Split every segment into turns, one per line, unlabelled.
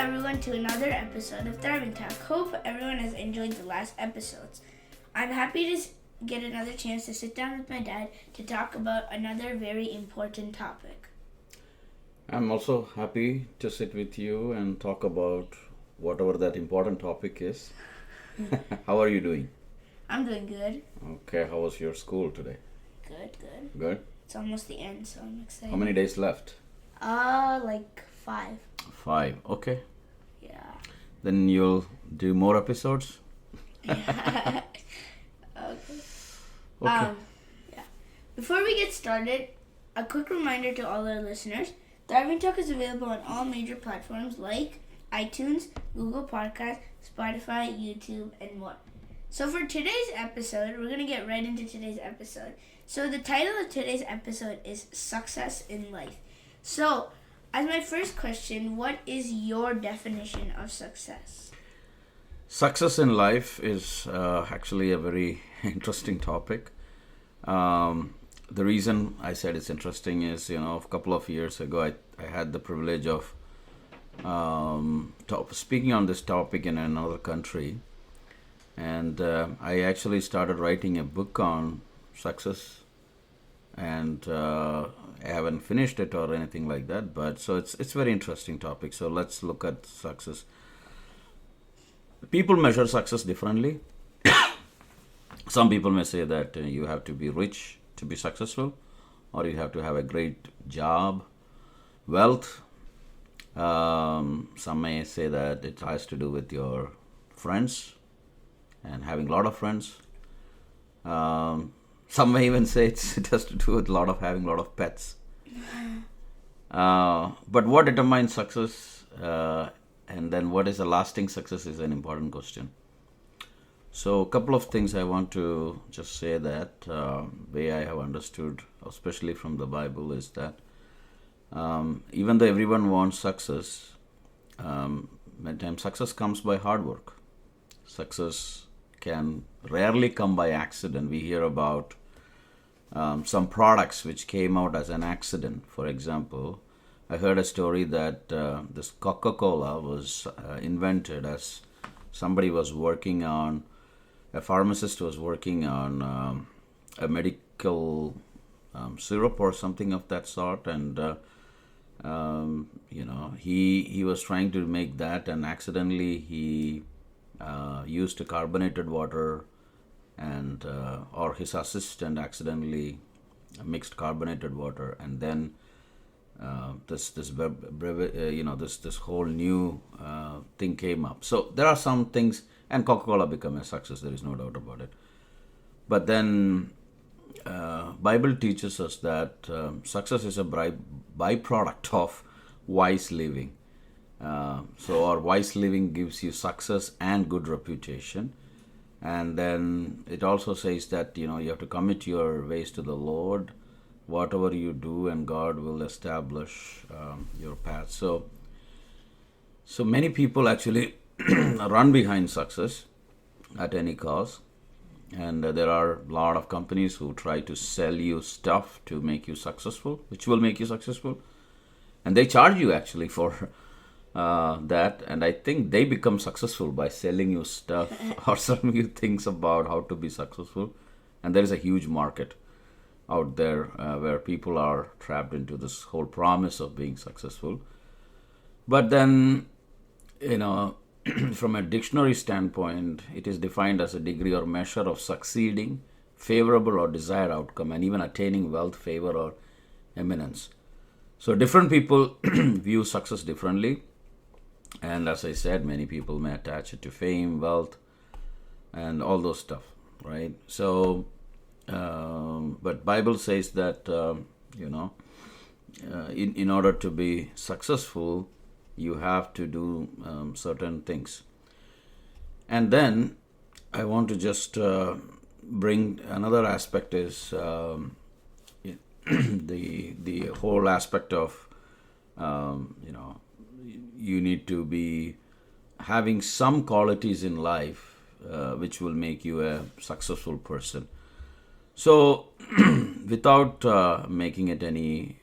everyone to another episode of Thriving Talk. Hope everyone has enjoyed the last episodes. I'm happy to get another chance to sit down with my dad to talk about another very important topic.
I'm also happy to sit with you and talk about whatever that important topic is. How are you doing?
I'm doing good.
Okay, how was your school today?
Good.
Good?
It's almost the end, so I'm excited.
How many days left?
Like 5.
5, okay.
Yeah.
Then you'll do more episodes?
Okay.
Okay.
Yeah. Before we get started, a quick reminder to all our listeners. Thriving Talk is available on all major platforms like iTunes, Google Podcasts, Spotify, YouTube, and more. So for today's episode, we're going to get right into today's episode. So the title of today's episode is Success in Life. So, as my first question, what is your definition of success?
Success in life is actually a very interesting topic. The reason I said it's interesting is, a couple of years ago, I had the privilege of speaking on this topic in another country. And I actually started writing a book on success. And I haven't finished it or anything like that. But so it's a very interesting topic. So let's look at success. People measure success differently. Some people may say that you have to be rich to be successful, or you have to have a great job, wealth. Some may say that it has to do with your friends and having a lot of friends. Some may even say it has to do with having a lot of pets. But what determines success and then what is a lasting success is an important question. So a couple of things I want to just say that way I have understood, especially from the Bible, is that even though everyone wants success, many times success comes by hard work. Success can rarely come by accident. We hear about some products which came out as an accident. For example, I heard a story that this Coca-Cola was invented as somebody was working on, a pharmacist was working on a medical syrup or something of that sort, and he was trying to make that, and accidentally he used carbonated water, and or his assistant accidentally mixed carbonated water, and then this whole new thing came up. So there are some things, and Coca-Cola became a success. There is no doubt about it. But then Bible teaches us that success is a byproduct of wise living. So our wise living gives you success and good reputation. And then it also says that, you have to commit your ways to the Lord, whatever you do, and God will establish your path. So many people actually run behind success at any cost. And there are a lot of companies who try to sell you stuff to make you successful, which will make you successful. And they charge you actually for that, and I think they become successful by selling you stuff or selling you things about how to be successful. And there is a huge market out there where people are trapped into this whole promise of being successful. But then, from a dictionary standpoint, it is defined as a degree or measure of succeeding, favorable or desired outcome, and even attaining wealth, favor, or eminence. So different people view success differently. And as I said, many people may attach it to fame, wealth, and all those stuff, right? So, but Bible says that, in order to be successful, you have to do certain things. And then I want to just bring another aspect is the whole aspect of, you need to be having some qualities in life which will make you a successful person. So without making it any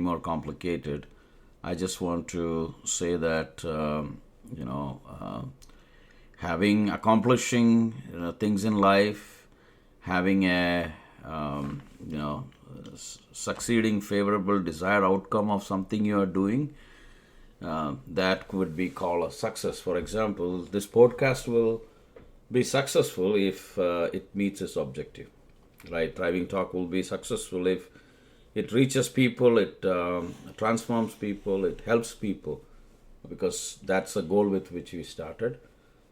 more complicated, I just want to say that accomplishing things in life, having a succeeding, favorable, desired outcome of something you are doing, that could be called a success. For example, this podcast will be successful if it meets its objective, right? Driving Talk will be successful if it reaches people, it transforms people, it helps people, because that's the goal with which we started.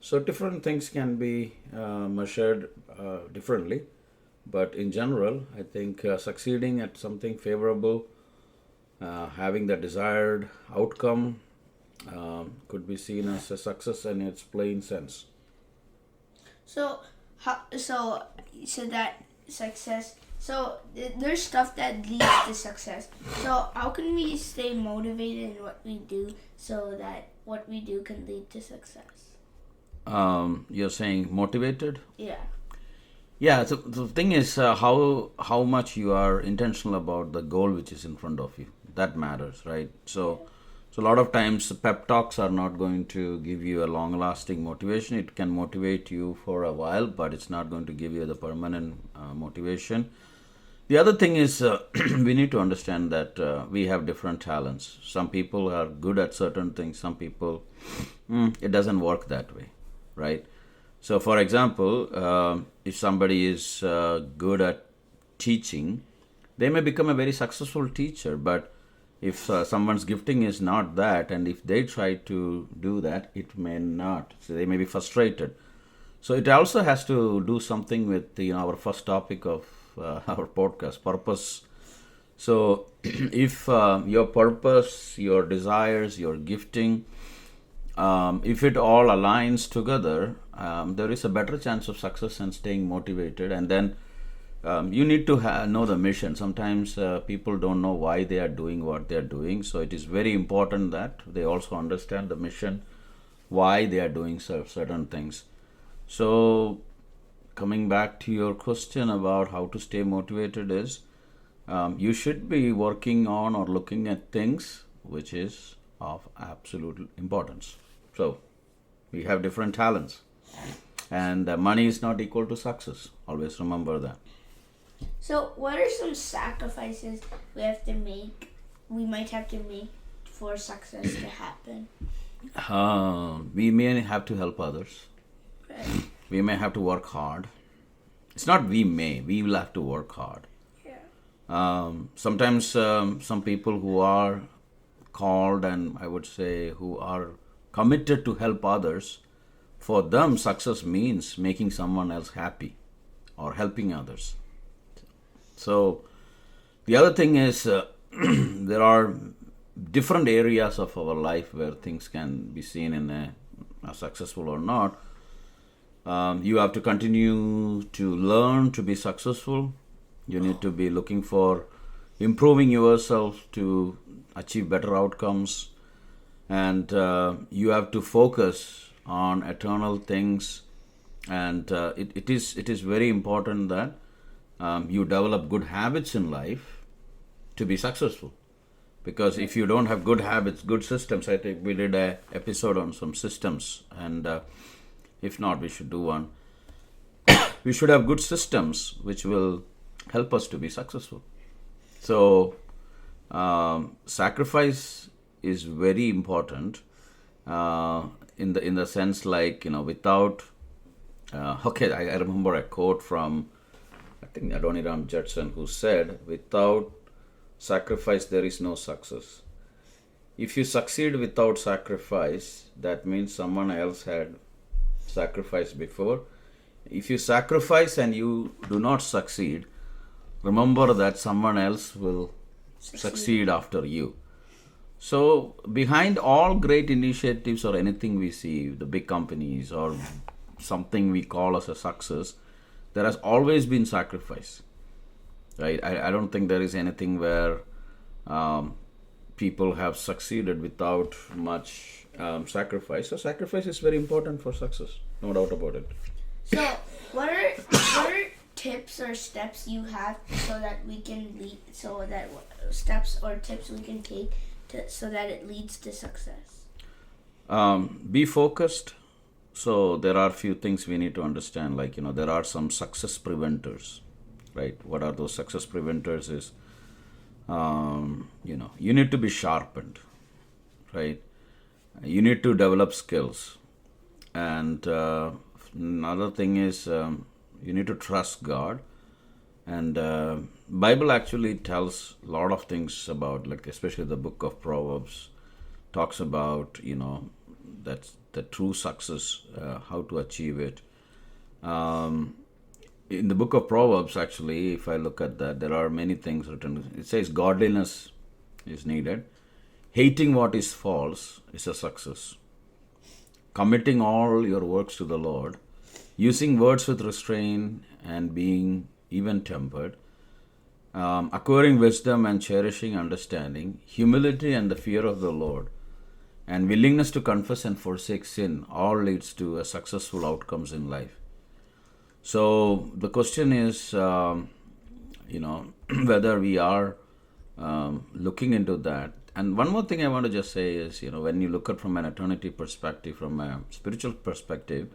So different things can be measured differently, but in general, I think succeeding at something favorable, having the desired outcome, could be seen as a success in its plain sense.
So that success. So there's stuff that leads to success. So how can we stay motivated in what we do so that what we do can lead to success?
You're saying motivated?
Yeah.
Yeah. So the thing is, how much you are intentional about the goal which is in front of you. That matters, right? So a lot of times pep talks are not going to give you a long-lasting motivation. It can motivate you for a while, but it's not going to give you the permanent motivation. The other thing is we need to understand that we have different talents. Some people are good at certain things. Some people, it doesn't work that way, right? So, for example, if somebody is good at teaching, they may become a very successful teacher, but if someone's gifting is not that, and if they try to do that, it may not. So they may be frustrated. So it also has to do something with our first topic of our podcast, purpose. So if your purpose, your desires, your gifting, if it all aligns together, there is a better chance of success and staying motivated. And then you need to know the mission. Sometimes people don't know why they are doing what they are doing. So it is very important that they also understand the mission, why they are doing certain things. So coming back to your question about how to stay motivated is, you should be working on or looking at things which is of absolute importance. So we have different talents, and money is not equal to success. Always remember that.
So what are some sacrifices we might have to make for success to happen?
We may have to help others.
Right.
We may have to work hard. It's not we will have to work hard.
Yeah.
Sometimes some people who are called, and I would say who are committed to help others, for them success means making someone else happy or helping others. So the other thing is there are different areas of our life where things can be seen in a successful or not. You have to continue to learn to be successful. You need to be looking for improving yourself to achieve better outcomes. And you have to focus on eternal things. And it is very important that you develop good habits in life to be successful. Because if you don't have good habits, good systems, I think we did an episode on some systems, and if not, we should do one. We should have good systems which will help us to be successful. So sacrifice is very important in the sense, like, without I remember a quote from, I think, Adoniram Judson, who said, without sacrifice there is no success. If you succeed without sacrifice, that means someone else had sacrificed before. If you sacrifice and you do not succeed, remember that someone else will succeed after you. So behind all great initiatives or anything we see, the big companies or something we call as a success, there has always been sacrifice. Right? I don't think there is anything where people have succeeded without much sacrifice. So sacrifice is very important for success, no doubt about it.
So what are tips or steps you have so that we can lead, so that steps or tips we can take so that it leads to success?
Be focused. So there are few things we need to understand. Like, there are some success preventers, right? What are those success preventers? Is you need to be sharpened, right? You need to develop skills, and another thing is you need to trust God. And Bible actually tells a lot of things about, like especially the book of Proverbs talks about that's the true success, how to achieve it. In the book of Proverbs, actually, if I look at that, there are many things written. It says godliness is needed. Hating what is false is a success. Committing all your works to the Lord. Using words with restraint and being even tempered. Acquiring wisdom and cherishing understanding. Humility and the fear of the Lord. And willingness to confess and forsake sin all leads to a successful outcomes in life. So the question is, whether we are looking into that. And one more thing I want to just say is, when you look at from an eternity perspective, from a spiritual perspective,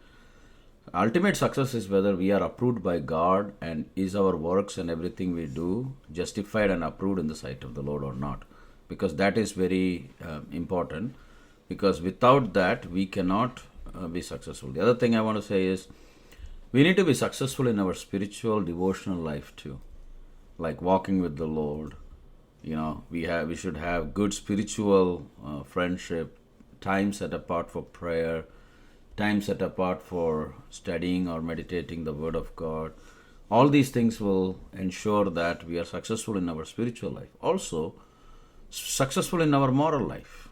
ultimate success is whether we are approved by God and is our works and everything we do justified and approved in the sight of the Lord or not. Because that is very important. Because without that, we cannot be successful. The other thing I want to say is, we need to be successful in our spiritual, devotional life too. Like walking with the Lord. We should have good spiritual friendship, time set apart for prayer, time set apart for studying or meditating the Word of God. All these things will ensure that we are successful in our spiritual life. Also, successful in our moral life.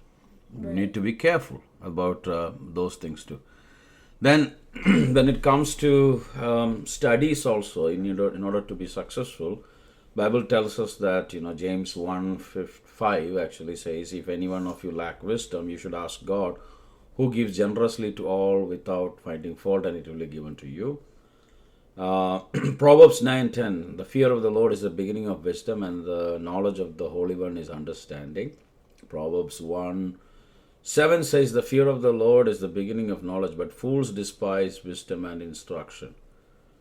Right. We need to be careful about those things too. Then, when it comes to studies also, in order to be successful, Bible tells us that, James 1:5 actually says, if any one of you lack wisdom, you should ask God, who gives generously to all without finding fault, and it will be given to you. Proverbs 9:10, the fear of the Lord is the beginning of wisdom, and the knowledge of the Holy One is understanding. Proverbs 1:7 says, the fear of the Lord is the beginning of knowledge, but fools despise wisdom and instruction.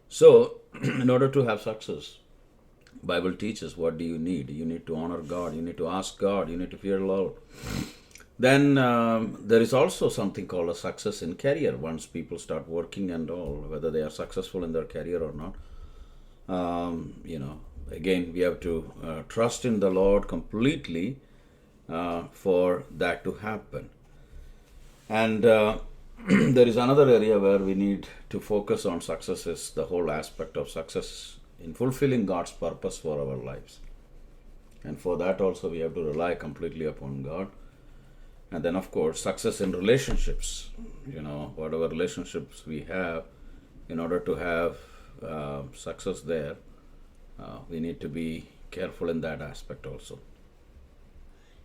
So, in order to have success, Bible teaches what do you need. You need to honor God. You need to ask God. You need to fear the Lord. Then there is also something called a success in career. Once people start working and all, whether they are successful in their career or not, again, we have to trust in the Lord completely for that to happen. And there is another area where we need to focus on success, is the whole aspect of success in fulfilling God's purpose for our lives. And for that also we have to rely completely upon God. And then, of course, success in relationships. Whatever relationships we have, in order to have success there, we need to be careful in that aspect also.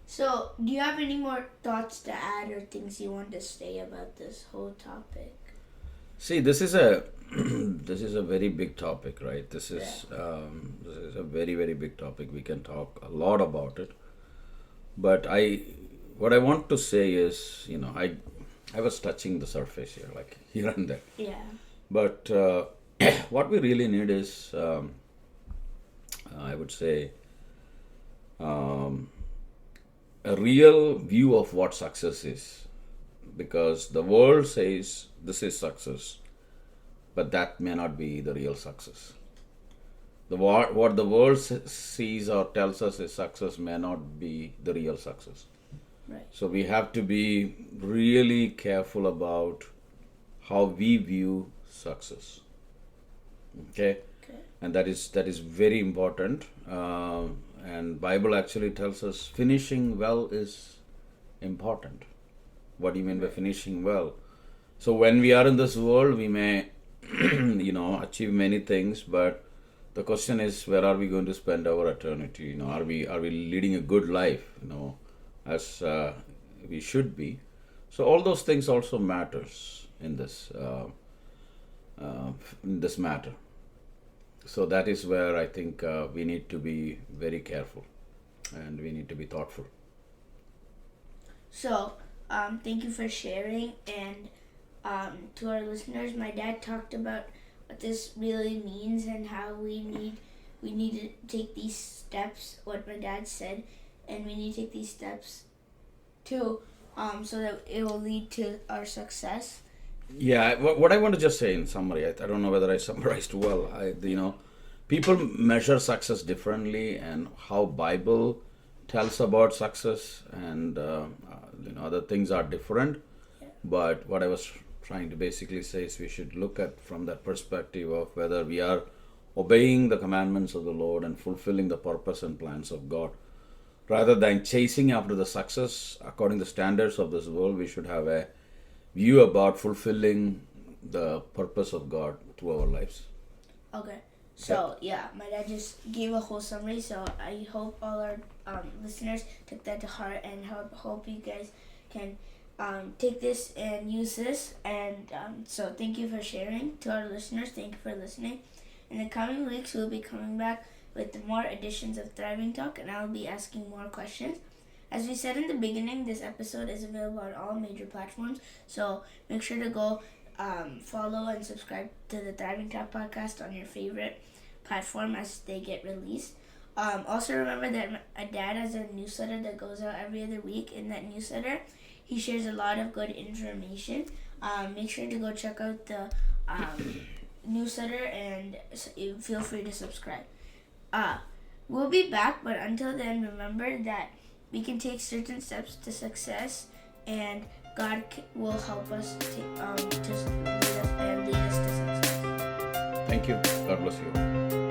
So, do you have any more thoughts to add or things you want to say about this whole topic?
See, this is a very big topic, right? This is a very, very big topic. We can talk a lot about it. But what I want to say is, I was touching the surface here, like here and there.
Yeah.
But what we really need is, I would say, a real view of what success is. Because the world says this is success, but that may not be the real success. What the world sees or tells us is success may not be the real success.
Right.
So we have to be really careful about how we view success. Okay? And that is very important. And Bible actually tells us finishing well is important. What do you mean by finishing well? So when we are in this world, we may, achieve many things, but the question is, where are we going to spend our eternity? Are we leading a good life? As we should be. So all those things also matters in this matter. So that is where I think we need to be very careful, and we need to be thoughtful.
So, thank you for sharing. And to our listeners, my dad talked about what this really means and how we need to take these steps. What my dad said, and we need to take these steps too, so that it will lead to our success.
Yeah, what I want to just say in summary, I don't know whether I summarized well. People measure success differently, and how Bible tells about success and other things are different. But what I was trying to basically say is we should look at from that perspective of whether we are obeying the commandments of the Lord and fulfilling the purpose and plans of God. Rather than chasing after the success according to the standards of this world, we should have a view about fulfilling the purpose of God to our lives.
Okay. So, yeah, my dad just gave a whole summary, so I hope all our listeners took that to heart, and hope you guys can take this and use this. And so thank you for sharing. To our listeners, thank you for listening. In the coming weeks, we'll be coming back with more editions of Thriving Talk, and I'll be asking more questions. As we said in the beginning, this episode is available on all major platforms, so make sure to go follow and subscribe to the Thriving Talk podcast on your favorite platform as they get released. Also remember that my dad has a newsletter that goes out every other week. In that newsletter, he shares a lot of good information. Make sure to go check out the newsletter and feel free to subscribe. We'll be back, but until then, remember that we can take certain steps to success, and God will help us to lead us to success.
Thank you. God bless you.